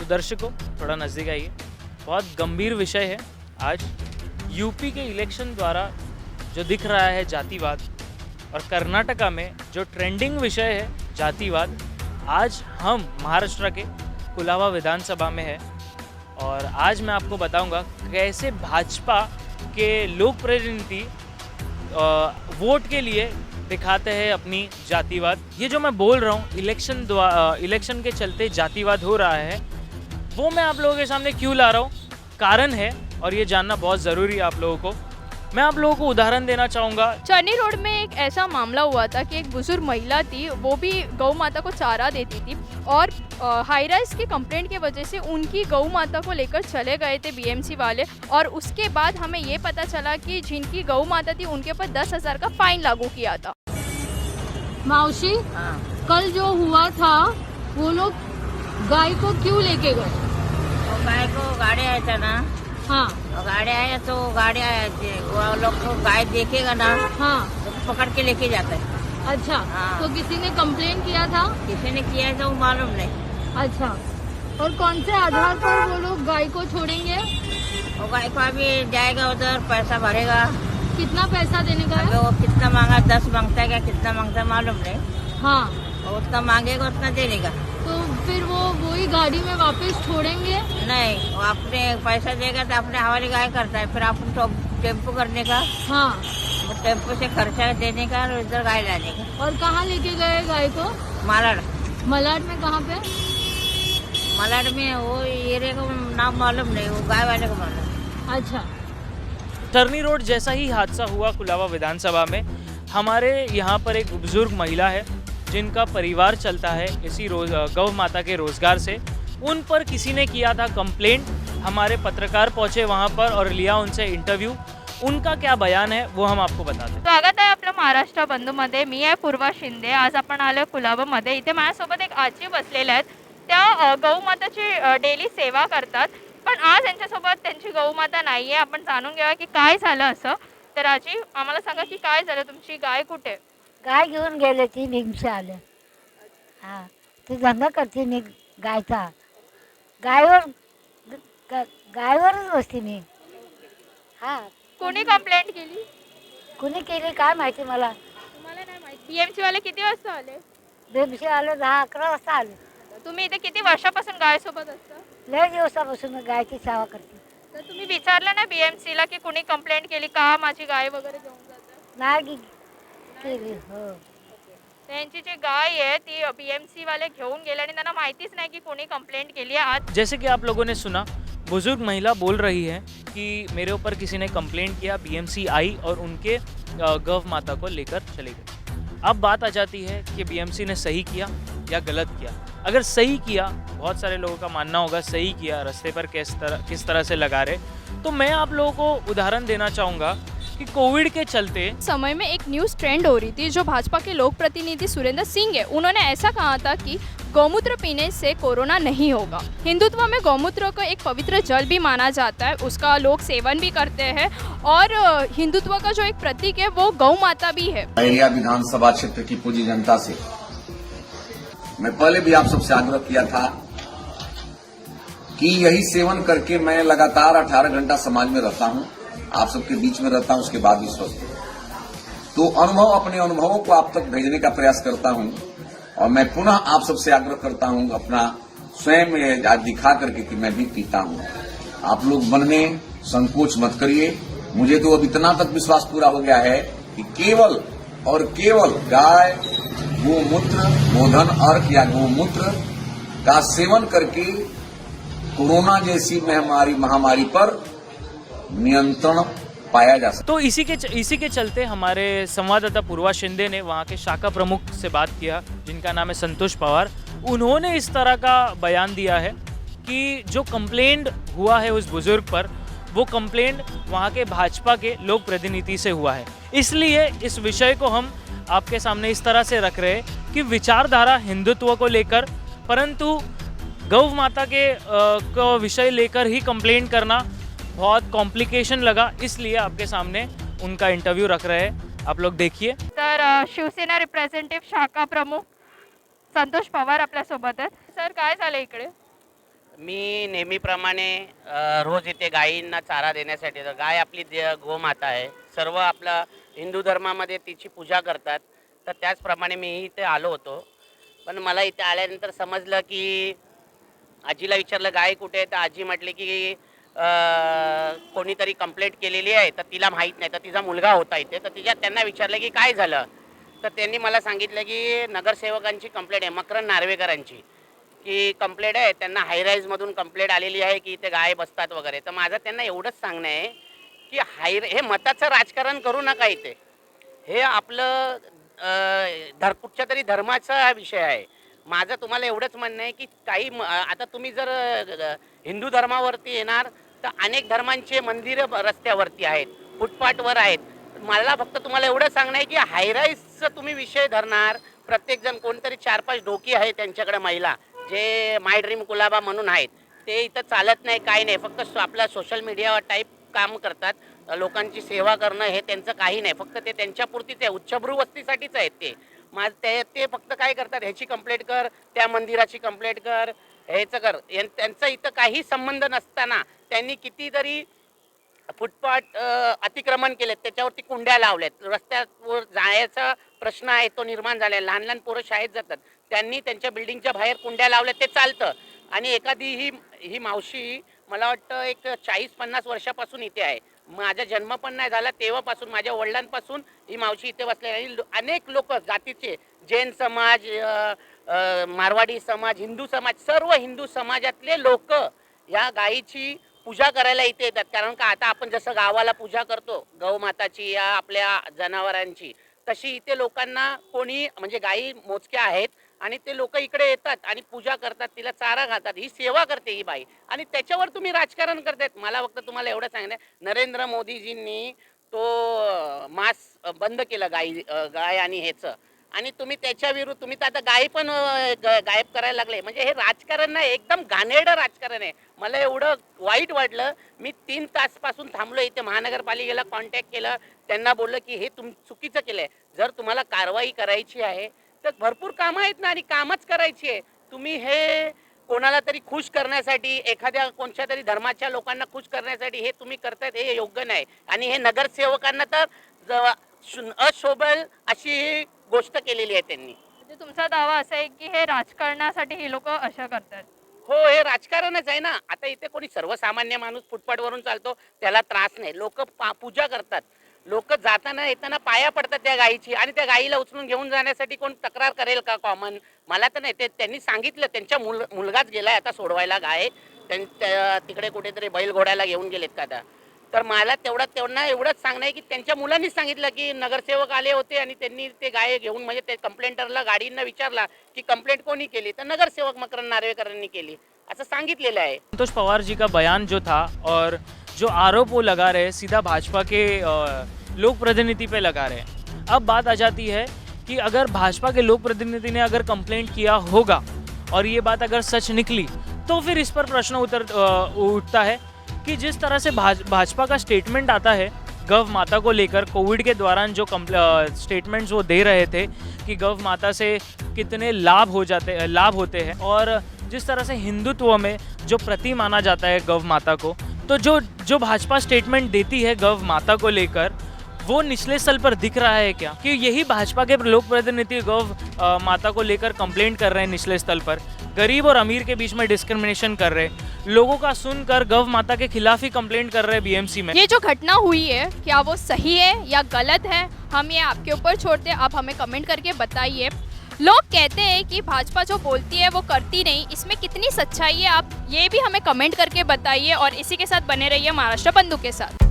दर्शकों थोड़ा नज़दीक आइए। बहुत गंभीर विषय है आज। यूपी के इलेक्शन द्वारा जो दिख रहा है जातिवाद, और कर्नाटका में जो ट्रेंडिंग विषय है जातिवाद, आज हम महाराष्ट्र के कुलाबा विधानसभा में है और आज मैं आपको बताऊंगा कैसे भाजपा के लोक प्रतिनिधि वोट के लिए दिखाते हैं अपनी जातिवाद। ये जो मैं बोल रहा हूँ इलेक्शन के चलते जातिवाद हो रहा है, वो मैं आप लोगों के सामने क्यों ला रहा हूँ, कारण है और ये जानना बहुत ज़रूरी है आप लोगों को। मैं आप लोगों को उदाहरण देना चाहूँगा। चरनी रोड में एक ऐसा मामला हुआ था कि एक बुजुर्ग महिला थी, वो भी गौ माता को चारा देती थी और हाई राइज की कंप्लेंट की वजह से उनकी गौ माता को लेकर चले गए थे बीएमसी वाले, और उसके बाद हमें ये पता चला कि जिनकी गौ माता थी उनके ऊपर 10,000 का फाइन लागू किया था। मौसी, कल जो हुआ था वो लोग गाय को क्यों लेके गए? गाय को गाड़ी आया था ना। हाँ, गाड़ी आया तो गाड़ी आया थे, वो लोग को गाय देखेगा ना। हाँ, तो पकड़ के लेके जाता है। अच्छा। हाँ। तो किसी ने कंप्लेन किया था? किसी ने किया है तो मालूम नहीं। अच्छा, और कौन से आधार पर वो लोग गाय को छोड़ेंगे? वो गाय को अभी जाएगा उधर, पैसा भरेगा। कितना पैसा देने का अभी है? वो कितना मांगा, 10 मांगता है क्या कितना मांगता है मालूम नहीं। हाँ, वो उतना मांगेगा उतना दे देगा। तो फिर वो वही गाड़ी में वापस छोड़ेंगे? नहीं, वो अपने पैसा देगा तो अपने हवाले गाय करता है, फिर अपन तो टेम्पो करने का, हाँ, वो टेम्पो से खर्चा देने का और उधर गाय लाने का। और कहाँ लेके गए गाय को? मालाड। मलाड में कहाँ पे? मालाड में वो एरिया का नाम मालूम नहीं, वो गाय वाले को मालूम। अच्छा। टर्नी रोड जैसा ही हादसा हुआ कुलाबा विधानसभा में। हमारे यहाँ पर एक बुजुर्ग महिला है जिनका परिवार चलता है इसी गौ माता के रोजगार से। उन पर किसी ने किया था कंप्लेंट। हमारे पत्रकार पहुंचे वहां पर और लिया उनसे इंटरव्यू। उनका क्या बयान है वो हम आपको बताते हैं। स्वागत आहे आपलं महाराष्ट्र बंधूमध्ये। मी आहे पूर्वा शिंदे। आज आपण आलो कुलाबामध्ये। इथे माझ्यासोबत एक आजी बसलेल्या आहेत, त्या गौमाताची डेली सेवा करतात, पण आज यांच्यासोबत त्यांची गौमाता नाही आहे। आपण जाणून घेऊया की काय झालं असं। तर आजी, आम्हाला सांगा की काय झालं, तुमची गाय कुठे? गाय घेऊन गेले ती निघसे आले. हा, ती धंदा करते मी गायचा. गायवर गायवरच बसते मी. हा, कोणी कंप्लेंट केली? कुणी केली काय माहिती मला. तुम्हाला नाही माहिती? बीएमसी वाले किती वाजता आले? बेबशी आले 10-11 वाजता आले. तुम्ही इथे किती वर्षापासून गायसोबत असता? लय दिवसापासून मी गायची सेवा करते. तर तुम्ही विचारलं ना बीएमसी ला की कोणी कंप्लेंट केली का, माझी गाय वगैरे घेऊन जातात? नाही केली. हो, त्यांची जी गाय आहे ती बीएमसी वाले घेऊन गेले आणि त्यांना माहितीच नहीं कि कोणी कंप्लेंट केली है। आज जैसे कि आप लोगों ने सुना, बुजुर्ग महिला बोल रही है कि मेरे ऊपर किसी ने कंप्लेंट किया, बीएमसी आई और उनके गौ माता को लेकर चले गए। अब बात आ जाती है कि बीएमसी ने सही किया या गलत किया। अगर सही किया, बहुत सारे लोगों का मानना होगा सही किया, रास्ते पर किस तरह से लगा रहे, तो मैं आप लोगों को उदाहरण देना चाहूँगा कि कोविड के चलते समय में एक न्यूज़ ट्रेंड हो रही थी। जो भाजपा के लोक प्रतिनिधि सुरेंद्र सिंह है, उन्होंने ऐसा कहा था कि गौमूत्र पीने से कोरोना नहीं होगा। हिंदुत्व में गौमूत्र को एक पवित्र जल भी माना जाता है, उसका लोग सेवन भी करते हैं और हिंदुत्व का जो एक प्रतीक है वो गौ माता भी है। बहेरिया विधानसभा क्षेत्र की पूजी जनता से मैं पहले भी आप सबसे आग्रह किया था कि यही सेवन करके मैं लगातार 18 घंटा समाज में रहता हूं, आप सबके बीच में रहता हूं, उसके बाद भी स्वस्थ हूं। तो अपने अनुभवों को आप तक भेजने का प्रयास करता हूं और मैं पुनः आप सबसे आग्रह करता हूं अपना स्वयं आज दिखा करके कि मैं भी पीता हूं। आप लोग मन में संकोच मत करिए। मुझे तो अब इतना तक विश्वास पूरा हो गया है कि केवल और केवल गाय, गोमूत्र, गोधन अर्क या गोमूत्र का सेवन करके कोरोना जैसी महामारी पर नियंत्रण पाया जा सकता। तो इसी के चलते हमारे संवाददाता पूर्वा शिंदे ने वहाँ के शाखा प्रमुख से बात किया, जिनका नाम है संतोष पवार। उन्होंने इस तरह का बयान दिया है कि जो कंप्लेंट हुआ है उस बुजुर्ग पर, वो कंप्लेंट वहाँ के भाजपा के लोक प्रतिनिधि से हुआ है। इसलिए इस विषय को हम आपके सामने इस तरह से रख रहे हैं कि विचारधारा हिंदुत्व को लेकर, परंतु गौ माता के को विषय लेकर ही कंप्लेंट करना बहुत कॉम्प्लिकेशन लगा, इसलिए आपके सामने उनका इंटरव्यू रख रहे हैं। आप लोग देखिए। तर शिवसेना रिप्रेझेंटेटिव्ह शाखा प्रमुख संतोष पवार आपल्यासोबत आहेत। सर, काय झालं इकडे? मी नेहमीप्रमाणे रोज इथे गायींना चारा देण्यासाठी येतो. गाय आपली गोमाता आहे. सर्व आपला हिंदू धर्मामध्ये तिची पूजा करतात. तर त्याचप्रमाणे मी इथे आलो होतो. पण मला इथे आल्यानंतर समजलं की आजीला विचारलं गाय कुठे आहे, तर आजी म्हटली की कोणीतरी कंप्लेंट केलेली आहे, तर तिला माहीत नाही. तर तिचा मुलगा होता इथे, तर त्यांना विचारलं की काय झालं, तर त्यांनी मला सांगितलं की नगरसेवकांची कंप्लेंट आहे, मकरंद नार्वेकरांची, की कंप्लेंट आहे. त्यांना हायराईजमधून कंप्लेंट आलेली आहे की इथे गाय बसतात वगैरे. तर माझं त्यांना एवढंच सांगणं आहे की हे मताचं राजकारण करू नका इथे. हे आपलं कुठच्या तरी धर्माचा विषय आहे. माझं तुम्हाला एवढंच म्हणणं आहे की आता तुम्ही जर हिंदू धर्मावरती येणार तर अनेक धर्मांचे मंदिरं रस्त्यावरती आहेत, फुटपाथवर आहेत. मला फक्त तुम्हाला एवढं सांगणं आहे की हायराईजचा तुम्ही विषय धरणार. प्रत्येकजण कोणतरी 4-5 डोकी आहे त्यांच्याकडे महिला, जे माय ड्रीम कुलाबा म्हणून आहेत, ते इथं चालत नाही, काय नाही. फक्त आपला सोशल मीडिया टाईप काम करतात. लोकांची सेवा करणं हे त्यांचं काही नाही. फक्त ते त्यांच्यापुरतीच आहे, उच्चभ्रू वस्तीसाठीच आहेत ते. ते फक्त काय करतात, ह्याची कंप्लेंट कर, त्या मंदिराची कंप्लेंट कर, ह्याचं कर. त्यांचा इथं काही संबंध नसताना त्यांनी कितीतरी फुटपाथ अतिक्रमण केलेत, त्याच्यावरती कुंड्या लावल्यात. रस्त्यावर जायचा प्रश्न आहे तो निर्माण झाला. लहान लहान पोरं शाळेत जातात, त्यांनी त्यांच्या बिल्डिंगच्या बाहेर कुंड्या लावल्या, ते चालतं. आणि एखादी ही मावशी मला वाटतं एक 40-50 वर्षापासून इथे आहे. माझा जन्म पण नाही झाला तेव्हापासून, माझ्या वडिलांपासून ही मावशी इथे बसलेली आहे. आणि अनेक लोक जातीचे, जैन समाज, मारवाडी समाज, हिंदू समाज, सर्व हिंदू समाजातले लोक या गायीची पूजा करायला इथे येतात. कारण का आता आपण जसं गावाला पूजा करतो गौमाताची या आपल्या जनावरांची, तशी इथे लोकांना कोणी म्हणजे गायी मोजक्या आहेत आणि ते लोक इकडे येतात आणि पूजा करतात, तिला चारा घालतात, ही सेवा करते ही बाई. आणि त्याच्यावर तुम्ही राजकारण करतायत. मला फक्त तुम्हाला एवढं सांगणं आहे, नरेंद्र मोदीजींनी तो मास बंद केला गाय आणि ह्याचं, आणि तुम्ही त्याच्या विरुद्ध तुम्ही तर आता गाय पण गायब करायला लागले. म्हणजे हे राजकारण नाही, एकदम घाणेरडं राजकारण आहे. मला एवढं वाईट वाटलं. मी 3 तासपासून थांबलो इथे. महानगरपालिकेला कॉन्टॅक्ट केलं, त्यांना बोललं की हे चुकीचं केलं आहे. जर तुम्हाला कारवाई करायची आहे तर भरपूर कामं आहेत ना, आणि कामच करायची आहे. तुम्ही हे कोणाला तरी खुश करण्यासाठी, एखाद्या कोणत्या तरी धर्माच्या लोकांना खुश करण्यासाठी हे तुम्ही करतायत, हे योग्य नाही. आणि हे नगरसेवकांना तर अशोभल अशी गोष्ट केलेली आहे त्यांनी. म्हणजे तुमचा दावा असा आहे की हे राजकारणासाठी हे लोक अशा करतात? हो, हे राजकारणच आहे ना. आता इथे कोणी सर्वसामान्य माणूस फुटपाथवरून चालतो, त्याला त्रास नाही. लोक पूजा करतात, लोक जाताना येताना पाया पडतात त्या गायीची, आणि त्या गायीला उचलून घेऊन जाण्यासाठी कोण तक्रार करेल का कॉमन? मला तर नाही. त्यांनी सांगितलं, त्यांच्या मुलगाच गेलाय आता सोडवायला गाय. तिकडे कुठेतरी बैलघोड्याला घेऊन गेलेत का आता. तर मला तेवढं एवढंच सांगणं आहे की त्यांच्या मुलांनी सांगितलं की नगरसेवक आले होते आणि त्यांनी ते गाय घेऊन, म्हणजे ते कंप्लेंटरला गाडींना विचारला की कंप्लेंट कोणी केली, तर नगरसेवक मकरंद नार्वेकरांनी केली असं सांगितलेलं आहे. संतोष पवार जी का बयान जो था और जो आरोप वो लगा रहे सीधा भाजपा के लोक प्रतिनिधि पे लगा रहे हैं. अब बात आ जाती है कि अगर भाजपा के लोक प्रतिनिधि ने अगर कंप्लेंट किया होगा और ये बात अगर सच निकली, तो फिर इस पर प्रश्न उठता है कि जिस तरह से भाजपा का स्टेटमेंट आता है गौ माता को लेकर, कोविड के दौरान जो स्टेटमेंट्स वो दे रहे थे कि गौ माता से कितने लाभ होते हैं, और जिस तरह से हिंदुत्व में जो प्रति माना जाता है गौ माता को, तो जो भाजपा स्टेटमेंट देती है गौ माता को लेकर, वो निचले स्तर पर दिख रहा है क्या कि यही भाजपा के लोक प्रतिनिधि गौ माता को लेकर कंप्लेंट कर रहे हैं निचले स्तर पर, गरीब और अमीर के बीच में डिस्क्रिमिनेशन कर रहे हैं, लोगों का सुनकर गौ माता के खिलाफ ही कंप्लेंट कर रहे हैं बीएमसी में. ये जो घटना हुई है, क्या वो सही है या गलत है, हम ये आपके ऊपर छोड़ते हैं. आप हमें कमेंट करके बताइए. लोग कहते हैं कि भाजपा जो बोलती है वो करती नहीं, इसमें कितनी सच्चाई है, आप ये भी हमें कमेंट करके बताइए. और इसी के साथ बने रहिए महाराष्ट्र बंधु के साथ.